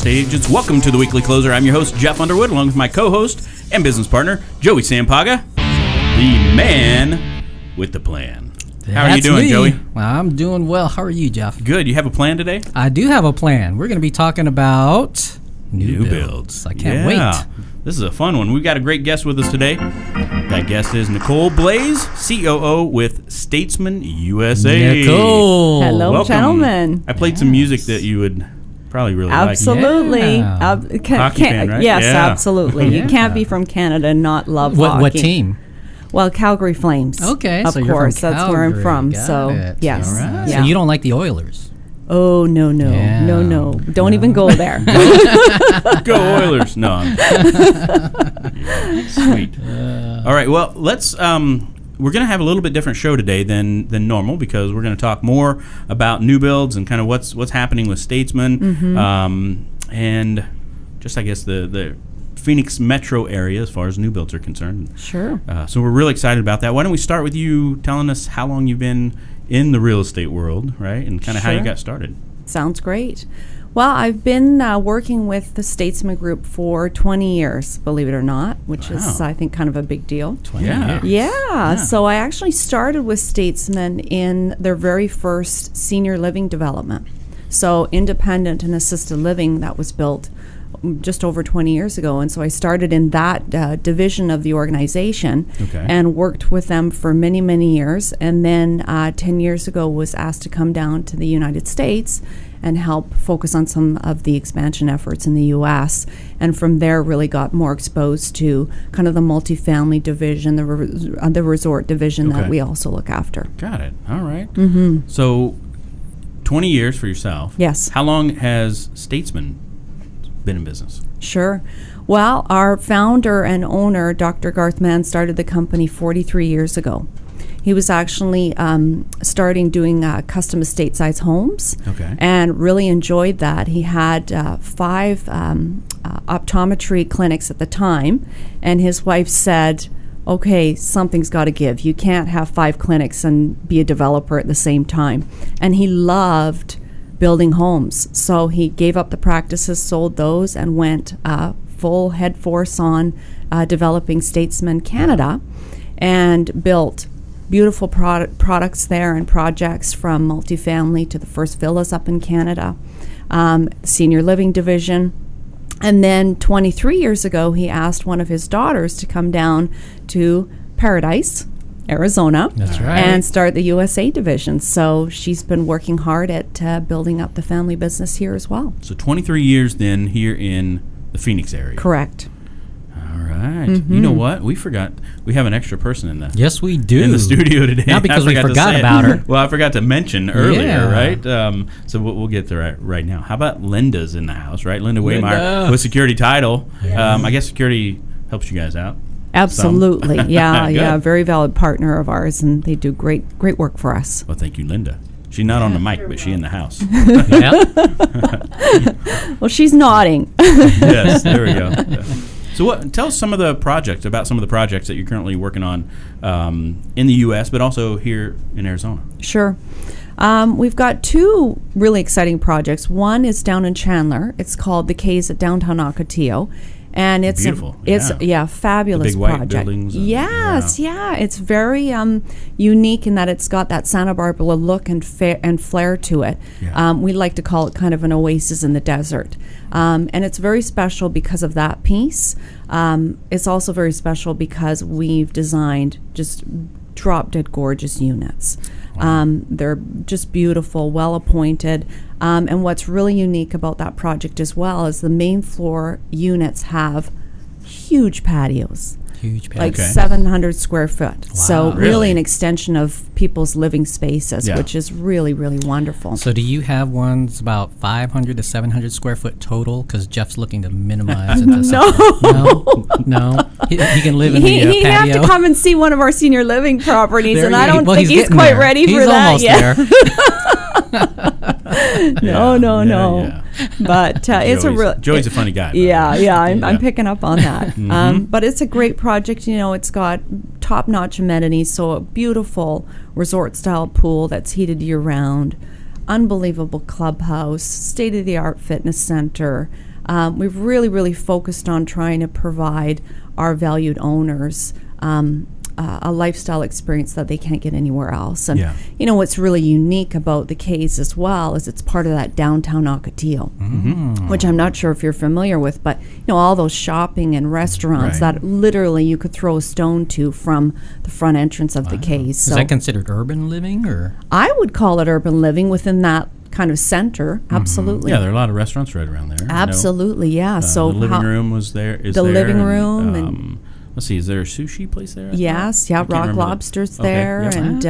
estate agents. Welcome to the Weekly Closer. I'm your host, Jeff Underwood, along with my co-host and business partner, Joey Sampaga, the man with the plan. How are you doing, Joey? Well, I'm doing well. How are you, Jeff? Good. You have a plan today? I do have a plan. We're going to be talking about new builds. I can't wait. This is a fun one. We've got a great guest with us today. That guest is Nicolle Blaise, COO with Statesman USA. Nicolle. Hello, welcome. Gentlemen. I played some music that you would probably really Absolutely. like. Hockey fan, right? Yes, Yeah. absolutely. You can't be from Canada and not love hockey. What team? Well, Calgary Flames. Okay, of so course, you're from that's where I'm from. Calgary. So, Got it. yes. All right. Yeah. So you don't like the Oilers? Oh, no. Yeah. No. Don't even go there. Go Oilers. No. Sweet. All right. Well, let's. We're going to have a little bit different show today than normal because we're going to talk more about new builds and kind of what's happening with Statesman, and just I guess the Phoenix metro area as far as new builds are concerned. Sure. So we're really excited about that. Why don't we start with you telling us how long you've been in the real estate world, right, and kind of how you got started. Sounds great. Well, I've been working with the Statesman Group for 20 years, believe it or not, which is, I think, kind of a big deal. 20 Yeah. years. Yeah. So I actually started with Statesman in their very first senior living development. So independent and assisted living that was built just over 20 years ago. And so I started in that division of the organization and worked with them for many, many years. And then 10 years ago was asked to come down to the United States and help focus on some of the expansion efforts in the U.S. And from there really got more exposed to kind of the multifamily division, the resort division that we also look after. Got it. All right. Mm-hmm. So 20 years for yourself. Yes. How long has Statesman been in business? Sure. Well, our founder and owner, Dr. Garth Mann, started the company 43 years ago. He was actually starting doing custom estate size homes and really enjoyed that. He had 5 optometry clinics at the time, and his wife said, okay, something's got to give. You can't have 5 clinics and be a developer at the same time. And he loved building homes. So he gave up the practices, sold those, and went full head force on developing Statesman Canada and built beautiful products there and projects from multifamily to the first villas up in Canada, senior living division. And then 23 years ago, he asked one of his daughters to come down to Paradise, Arizona, That's right. and start the USA division. So she's been working hard at building up the family business here as well. So 23 years then here in the Phoenix area. Correct. All right. You know what? We forgot. We have an extra person in the Yes, we do. in the studio today. Not because we forgot about her. Well, I forgot to mention earlier, Yeah. right? So we'll get to that right now. How about Linda's in the house, right? Linda Waymeyer with Security Title. I guess security helps you guys out. Absolutely. Yeah, Good. yeah. Very valid partner of ours, and they do great work for us. Well, thank you, Linda. She's not on the mic, but she's in the house. Well, she's nodding. Yes, there we go. Yeah. So tell us some of the projects that you're currently working on in the U.S., but also here in Arizona. Sure. We've got 2 really exciting projects. One is down in Chandler. It's called the Cays at downtown Ocotillo. And it's beautiful. It's fabulous the big white project. Buildings Yes, it's very unique in that it's got that Santa Barbara look and flair to it. Yeah. We like to call it kind of an oasis in the desert, and it's very special because of that piece. It's also very special because we've designed just drop-dead gorgeous units. They're just beautiful, well-appointed. And what's really unique about that project as well is the main floor units have huge patios. Like 700 square foot. Wow. So Really? really an extension of people's living spaces, which is really, really wonderful. So do you have ones about 500 to 700 square foot total? Because Jeff's looking to minimize it. No. He can live in the He'd patio. have to come and see one of our senior living properties, There and you I go. don't Well, think he's quite there. ready for that almost yet. There. No. Yeah. But it's a real. Joey's a funny guy. by the way. I'm picking up on that. But it's a great project. You know, it's got top-notch amenities, so a beautiful resort-style pool that's heated year-round, unbelievable clubhouse, state-of-the-art fitness center, we've really, really focused on trying to provide our valued owners a lifestyle experience that they can't get anywhere else. And you know what's really unique about the Cays as well is it's part of that downtown Ocotillo, which I'm not sure if you're familiar with, but you know all those shopping and restaurants that literally you could throw a stone to from the front entrance of the Cays. So is that considered urban living, or? I would call it urban living within that kind of center. Absolutely. Yeah, there are a lot of restaurants right around there. Absolutely, yeah. So the living room was there. The living room and let's see, is there a sushi place there? Yes, Rock Lobster's there, and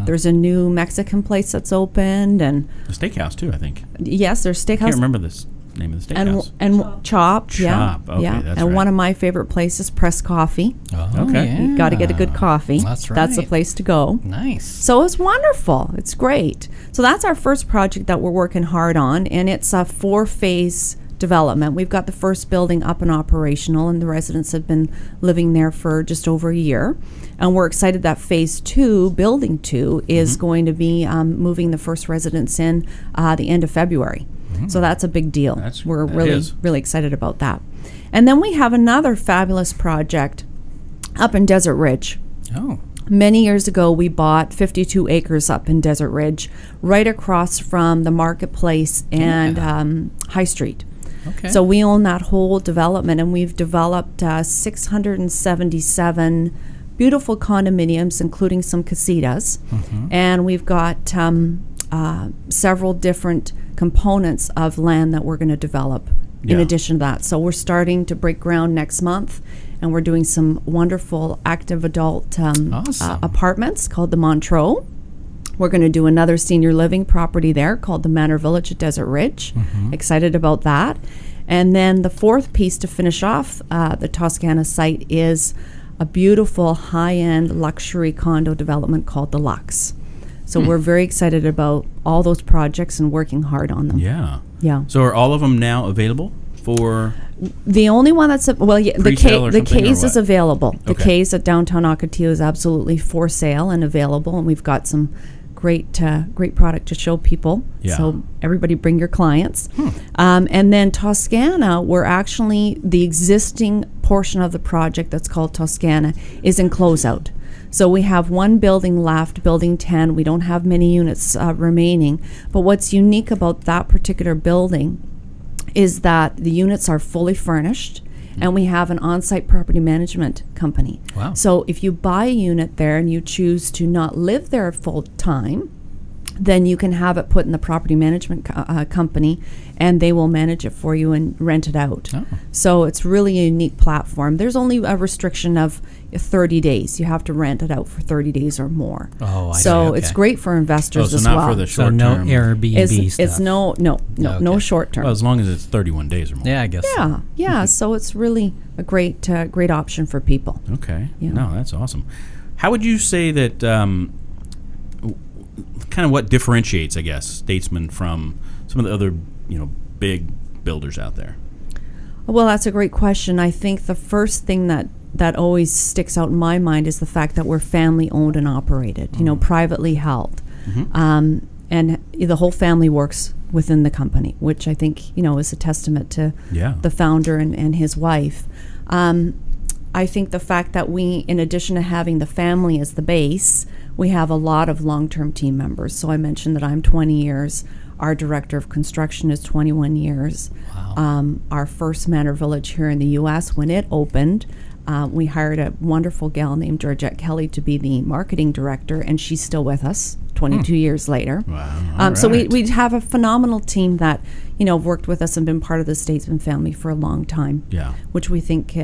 there's a new Mexican place that's opened, and a steakhouse too, I think. Yes, there's steakhouse. I can't remember the name of the steakhouse. And Chop, okay, that's and right. one of my favorite places, Press Coffee. Oh, okay. You've got to get a good coffee. That's right. That's the place to go. Nice. So it's wonderful. It's great. So that's our first project that we're working hard on, and it's a 4-phase development. We've got the first building up and operational, and the residents have been living there for just over a year. And we're excited that phase 2, building 2, is going to be moving the first residents in the end of February. So that's a big deal. We're really excited about that. And then we have another fabulous project up in Desert Ridge. Oh. Many years ago, we bought 52 acres up in Desert Ridge, right across from the marketplace and High Street. Okay. So we own that whole development, and we've developed 677 beautiful condominiums, including some casitas. And we've got several different components of land that we're going to develop in addition to that. So we're starting to break ground next month, and we're doing some wonderful active adult apartments called the Montreux. We're going to do another senior living property there called the Manor Village at Desert Ridge. Excited about that. And then the fourth piece to finish off the Toscana site is a beautiful high-end luxury condo development called the Lux. So we're very excited about all those projects and working hard on them. Yeah. So are all of them now available for? The only one that's the Cays is available. The Okay. Cays at downtown Ocotillo is absolutely for sale and available, and we've got some great product to show people. So everybody bring your clients. And then Toscana, we're actually, the existing portion of the project that's called Toscana is in closeout. So we have one building left, building 10. We don't have many units remaining. But what's unique about that particular building is that the units are fully furnished, and we have an on-site property management company. Wow. So if you buy a unit there and you choose to not live there full time, then you can have it put in the property management company, and they will manage it for you and rent it out. So it's really a unique platform. There's only a restriction of 30 days. You have to rent it out for 30 days or more. Oh, I see. So Okay. it's great for investors as not well. for the So short no term. Airbnb stuff. It's no short term. Well, as long as it's 31 days or more. Yeah, I guess. So. Yeah. So it's really a great option for people. Okay. Yeah. No, that's awesome. How would you say that? Kind of what differentiates, I guess, Statesman from some of the other, big builders out there? Well, that's a great question. I think the first thing that always sticks out in my mind is the fact that we're family owned and operated, privately held. And the whole family works within the company, which I think, is a testament to the founder and his wife. I think the fact that we, in addition to having the family as the base, we have a lot of long-term team members. So I mentioned that I'm 20 years. Our director of construction is 21 years. Wow. Our first Manor Village here in the U.S., when it opened, we hired a wonderful gal named Georgette Kelly to be the marketing director, and she's still with us 22 years later. Wow. So we have a phenomenal team that, worked with us and been part of the Statesman family for a long time. Yeah. Which we think,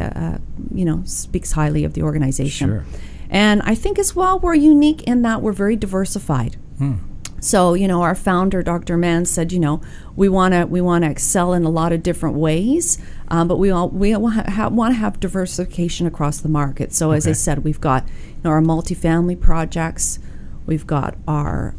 speaks highly of the organization. Sure. And I think as well we're unique in that we're very diversified. So, our founder, Dr. Mann, said, we want to excel in a lot of different ways, but we want to have diversification across the market. So, as I said, we've got our multifamily projects, we've got our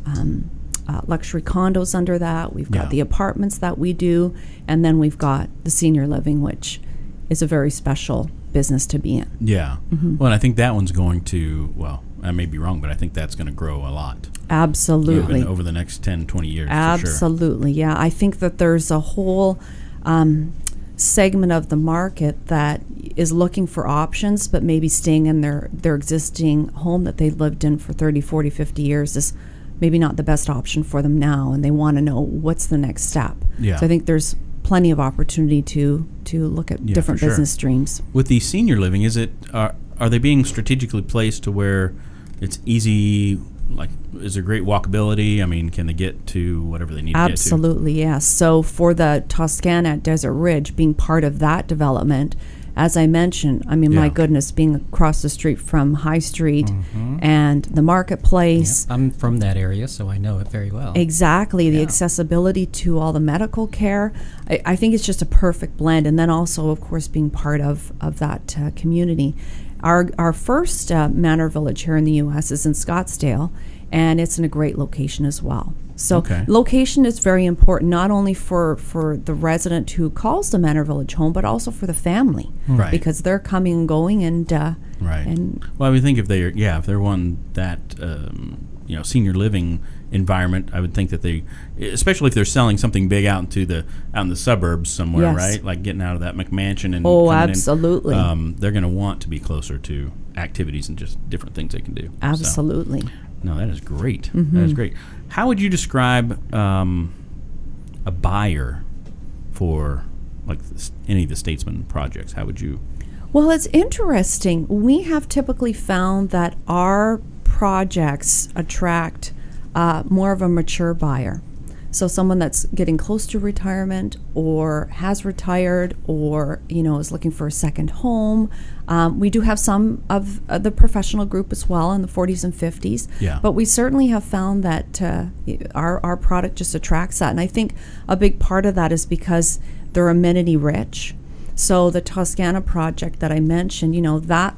luxury condos under that, we've got the apartments that we do, and then we've got the senior living, which is a very special business to be in. Yeah. Well, and I think that one's going to, I may be wrong, but I think that's going to grow a lot. Absolutely. Over the next 10, 20 years. Absolutely, for sure. yeah. I think that there's a whole segment of the market that is looking for options, but maybe staying in their existing home that they've lived in for 30, 40, 50 years is maybe not the best option for them now, and they want to know what's the next step. Yeah. So I think there's plenty of opportunity to look at different business streams. With the senior living, are they being strategically placed to where it's easy? Like, is there great walkability? I mean, can they get to whatever they need to get to? Absolutely, yes. So for the Toscana at Desert Ridge, being part of that development, as I mentioned, I mean, my goodness, being across the street from High Street and the marketplace. Yep. I'm from that area, so I know it very well. Exactly. The accessibility to all the medical care. I think it's just a perfect blend. And then also, of course, being part of that community. Our first manor village here in the U.S. is in Scottsdale, and it's in a great location as well. So location is very important, not only for the resident who calls the manor village home, but also for the family, right? Because they're coming and going, and right. And well, I would think if they're one that senior living environment, I would think that they, especially if they're selling something big out in the suburbs somewhere, right? Like getting out of that McMansion and absolutely, they're going to want to be closer to activities and just different things they can do. Absolutely. So, no, that is great. That is great. How would you describe a buyer for like any of the Statesman projects? How would you? Well, it's interesting. We have typically found that our projects attract more of a mature buyer. So someone that's getting close to retirement or has retired or, is looking for a second home. We do have some of the professional group as well in the 40s and 50s. Yeah. But we certainly have found that our product just attracts that. And I think a big part of that is because they're amenity rich. So the Toscana project that I mentioned, that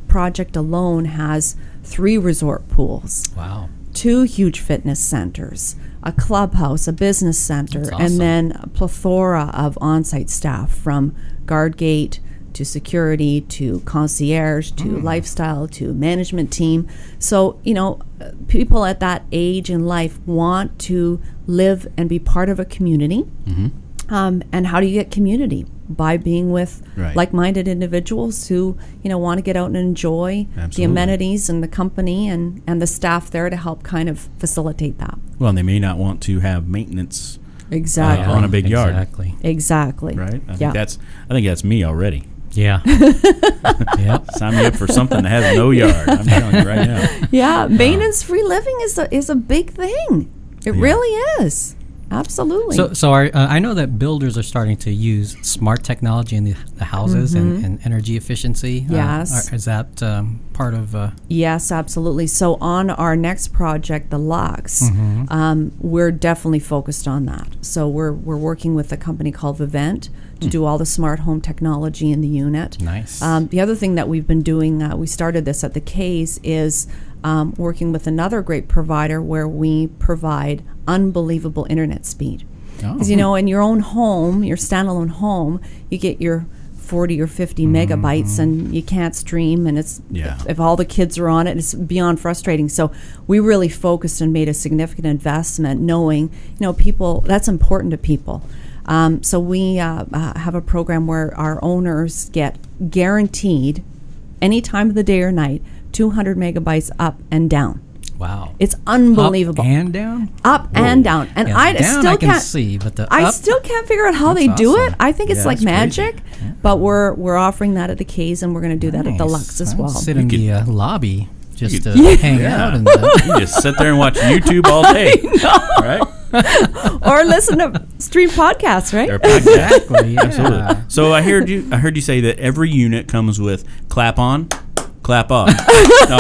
project alone has 3 resort pools. Wow. 2 huge fitness centers, a clubhouse, a business center, That's awesome. and then a plethora of on-site staff from guard gate to security to concierge to lifestyle to management team. So, people at that age in life want to live and be part of a community. And how do you get community? By being with like-minded individuals who, want to get out and enjoy the amenities and the company and the staff there to help kind of facilitate that. Well, and they may not want to have maintenance Exactly. on a big yard. Exactly. Right? I think that's me already. Yeah. Yep. Sign me up for something that has no yard. I'm telling you right now. Yeah, maintenance-free living is a big thing. It really is. Absolutely. So I know that builders are starting to use smart technology in the houses and energy efficiency. Yes. Is that part of? Yes, absolutely. So on our next project, the Lux, we're definitely focused on that. So we're working with a company called Vivint to do all the smart home technology in the unit. Nice. The other thing that we've been doing, we started this at the K's, is working with another great provider where we provide unbelievable internet speed. Because, in your own home, your standalone home, you get your 40 or 50 megabytes and you can't stream, and it's if all the kids are on it, it's beyond frustrating. So we really focused and made a significant investment knowing, people, that's important to people. So we have a program where our owners get guaranteed any time of the day or night 200 megabytes up and down. Wow. It's unbelievable. Up and down? Up and down. And I still can't figure out how they do it. I think it's like magic. But we're offering that at the K's, and we're going to do that at the Lux as well. Sit in the lobby just to hang out. You just sit there and watch YouTube all day. Right? Or listen to stream podcasts, right? Exactly. Yeah. Absolutely. So I heard you say that every unit comes with clap on, clap off. No,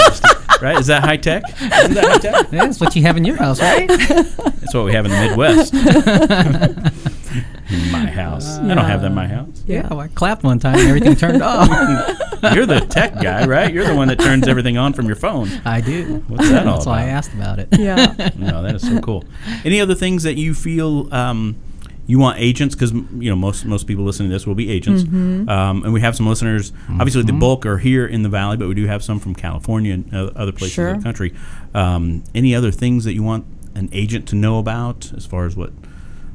right? Is that high tech? Isn't that high tech? Yeah, that's what you have in your house, right? That's what we have in the Midwest. In my house. I don't have that in my house. Yeah, well, I clapped one time and everything turned off. You're the tech guy, right? You're the one that turns everything on from your phone. I do. What's that all That's about? why I asked about it. Yeah. No, that is so cool. Any other things that you feel you want agents? Because most people listening to this will be agents, and we have some listeners. Obviously, the bulk are here in the Valley, but we do have some from California and other places of the country. Any other things that you want an agent to know about as far as what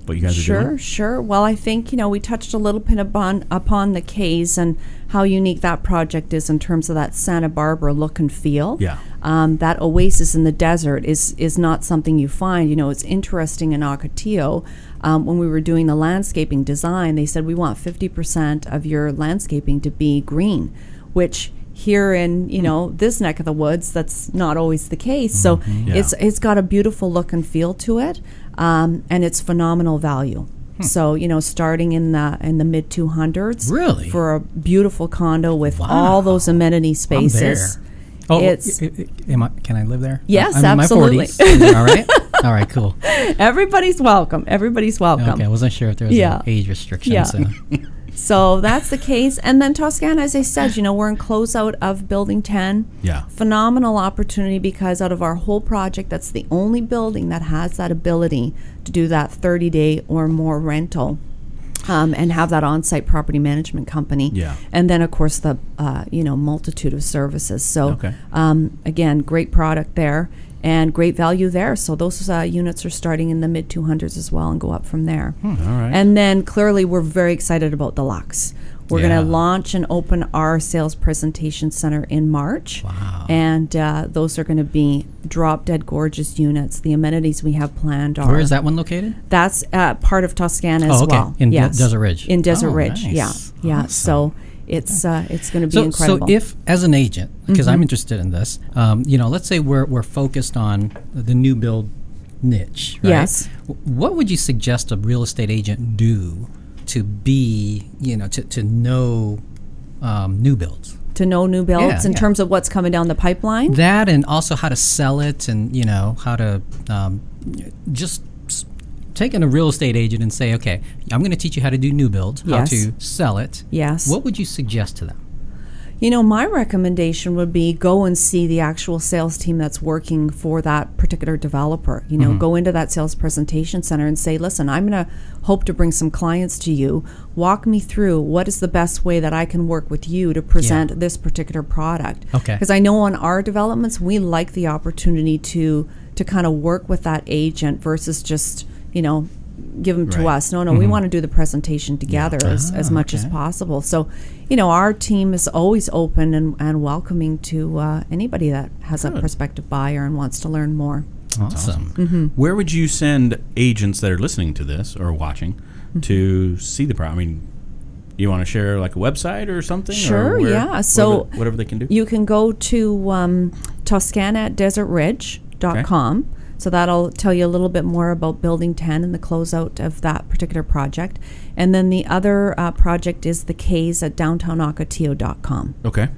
what you guys are doing? Sure. Well, I think, we touched a little bit upon the Cays and how unique that project is in terms of that Santa Barbara look and feel. Yeah. That oasis in the desert is not something you find. It's interesting in Ocotillo. When we were doing the landscaping design, they said we want 50% of your landscaping to be green, which here in this neck of the woods, that's not always the case. So it's got a beautiful look and feel to it, and it's phenomenal value. So starting in the mid 200s, really, for a beautiful condo with all those amenity spaces. Oh, can I live there? Yes, I'm absolutely. In my 40s. Is it all right? All right, cool. Everybody's welcome. Okay, I wasn't sure if there was an age restriction. Yeah. So. So that's the case. And then Toscana, as I said, we're in closeout of Building 10. Yeah. Phenomenal opportunity, because out of our whole project, that's the only building that has that ability to do that 30-day or more rental. And have that on-site property management company. Yeah. And then, of course, the multitude of services. So, again, great product there and great value there. So those units are starting in the mid 200s as well and go up from there. All right. And then clearly we're very excited about the Luxe. We're going to launch and open our sales presentation center in March. Wow. And those are going to be drop-dead gorgeous units. The amenities we have planned are... Where is that one located? That's part of Toscana as well. In Desert Ridge. In Desert Ridge, nice. Yeah. Awesome. So it's going to be incredible. So if, as an agent, because I'm interested in this, let's say we're focused on the new build niche, right? Yes. What would you suggest a real estate agent do to be, to know new builds? To know new builds in terms of what's coming down the pipeline? That, and also how to sell it, and, how to just take in a real estate agent and say, okay, I'm going to teach you how to do new builds, how to sell it. Yes. What would you suggest to them? My recommendation would be go and see the actual sales team that's working for that particular developer. Go into that sales presentation center and say, listen, I'm going to hope to bring some clients to you. Walk me through what is the best way that I can work with you to present this particular product. Okay. Because I know on our developments, we like the opportunity to kind of work with that agent versus just, give them to us. No, we want to do the presentation together as much as possible. So, our team is always open and welcoming to anybody that has a prospective buyer and wants to learn more. Awesome. Where would you send agents that are listening to this or watching to see the product? I mean, you want to share like a website or something? Sure, or So whatever they can do. You can go to Toscana at desertridge.com. Okay. So that'll tell you a little bit more about Building 10 and the closeout of that particular project. And then the other project is the Cays at downtownocotillo.com. Okay.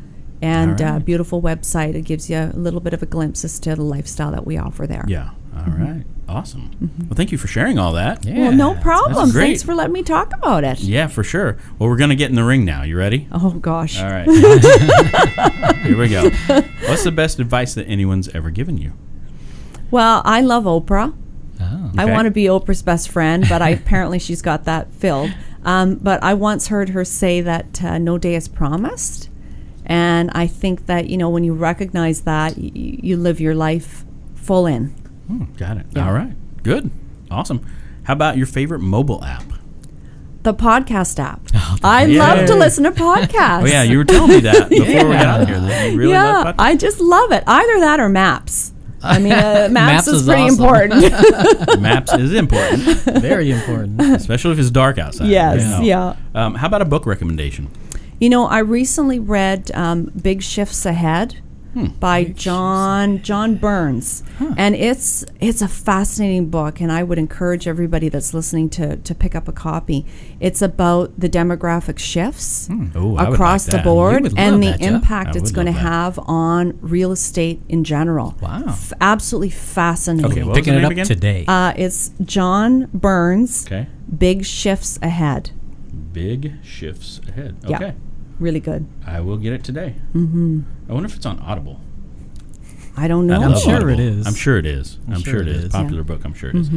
And beautiful website. It gives you a little bit of a glimpse as to the lifestyle that we offer there. Yeah. All right. Awesome. Well, thank you for sharing all that. Yeah. Well, no problem. Great. Thanks for letting me talk about it. Yeah, for sure. Well, we're going to get in the ring now. You ready? Oh, gosh. All right. Here we go. What's the best advice that anyone's ever given you? Well, I love Oprah. Oh. I want to be Oprah's best friend, but apparently she's got that filled. But I once heard her say that no day is promised. And I think that, when you recognize that, you live your life full in. Got it. Yeah. All right. Good. Awesome. How about your favorite mobile app? The podcast app. I love to listen to podcasts. Oh, yeah. You were telling me that before we got on here. That you really love podcasts? I just love it. Either that or Maps. I mean, Maps is pretty awesome. important. Maps is important. Very important. Especially if it's dark outside. Yes, yeah. How about a book recommendation? I recently read Big Shifts Ahead by John Burns. And it's a fascinating book, and I would encourage everybody that's listening to pick up a copy. It's about the demographic shifts across the board and the impact it's going to have on real estate in general. Wow. Absolutely fascinating. Okay, Picking it up again? today. It's John Burns, Big Shifts Ahead. Big Shifts Ahead. Okay. Yeah. Really good. I will get it today. Mm-hmm. I wonder if it's on Audible. I don't know. I'm sure Audible. it is. I'm sure it is. I'm sure it is. Popular book, I'm sure it is.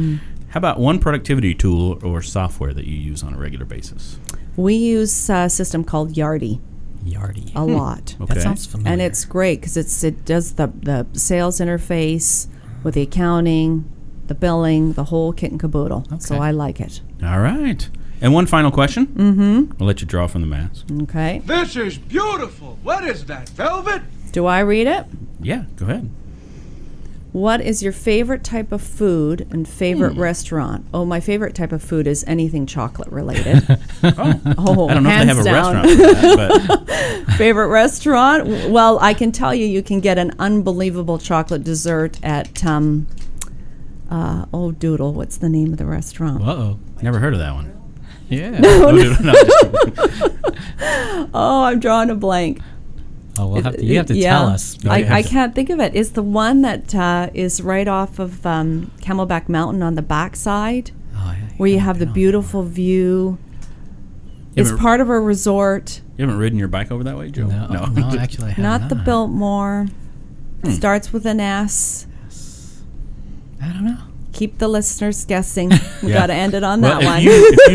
How about one productivity tool or software that you use on a regular basis? We use a system called Yardi. Yardi. A lot. Okay. That sounds familiar. And it's great because it does the sales interface with the accounting, the billing, the whole kit and caboodle. Okay. So I like it. All right. And one final question. Mm-hmm. I'll let you draw from the mask. Okay. This is beautiful. What is that, velvet? Do I read it? Yeah, go ahead. What is your favorite type of food and favorite restaurant? Oh, my favorite type of food is anything chocolate related. Oh, I don't know if they have hands a down. restaurant for that, but Favorite restaurant? Well, I can tell you, you can get an unbelievable chocolate dessert at Doodle. What's the name of the restaurant? Uh-oh. never heard of that one. Yeah. Oh, I'm drawing a blank. Oh, you have to tell us. I can't think of it. It's the one that is right off of Camelback Mountain on the backside, where you have the beautiful view. It's part of a resort. You haven't ridden your bike over that way, Joe? No, actually I have Not the Biltmore. Starts with an S. I don't know. Keep the listeners guessing. We got to end it on that one. If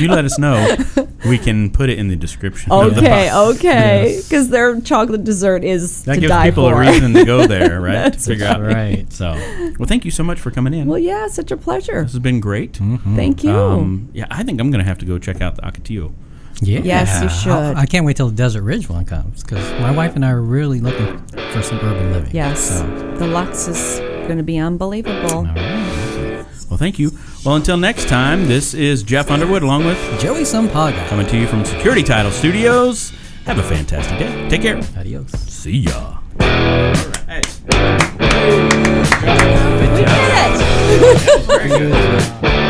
you let us know, we can put it in the description. Of the box. Okay, because their chocolate dessert is That to gives die people for. a reason to go there, right? To figure out. Right. So, well, thank you so much for coming in. Well, yeah, such a pleasure. This has been great. Mm-hmm. Thank you. Yeah, I think I'm going to have to go check out the Ocotillo. Yeah. Yes, you should. I can't wait till the Desert Ridge one comes, because my wife and I are really looking for some urban living. Yes, So. the Lux is going to be unbelievable. All right. Well, thank you. Well, until next time, this is Jeff Underwood along with Joey Sampaga. coming to you from Security Title Studios. Have a fantastic day. Take care. Adios. See ya. All right. We did it! Good job.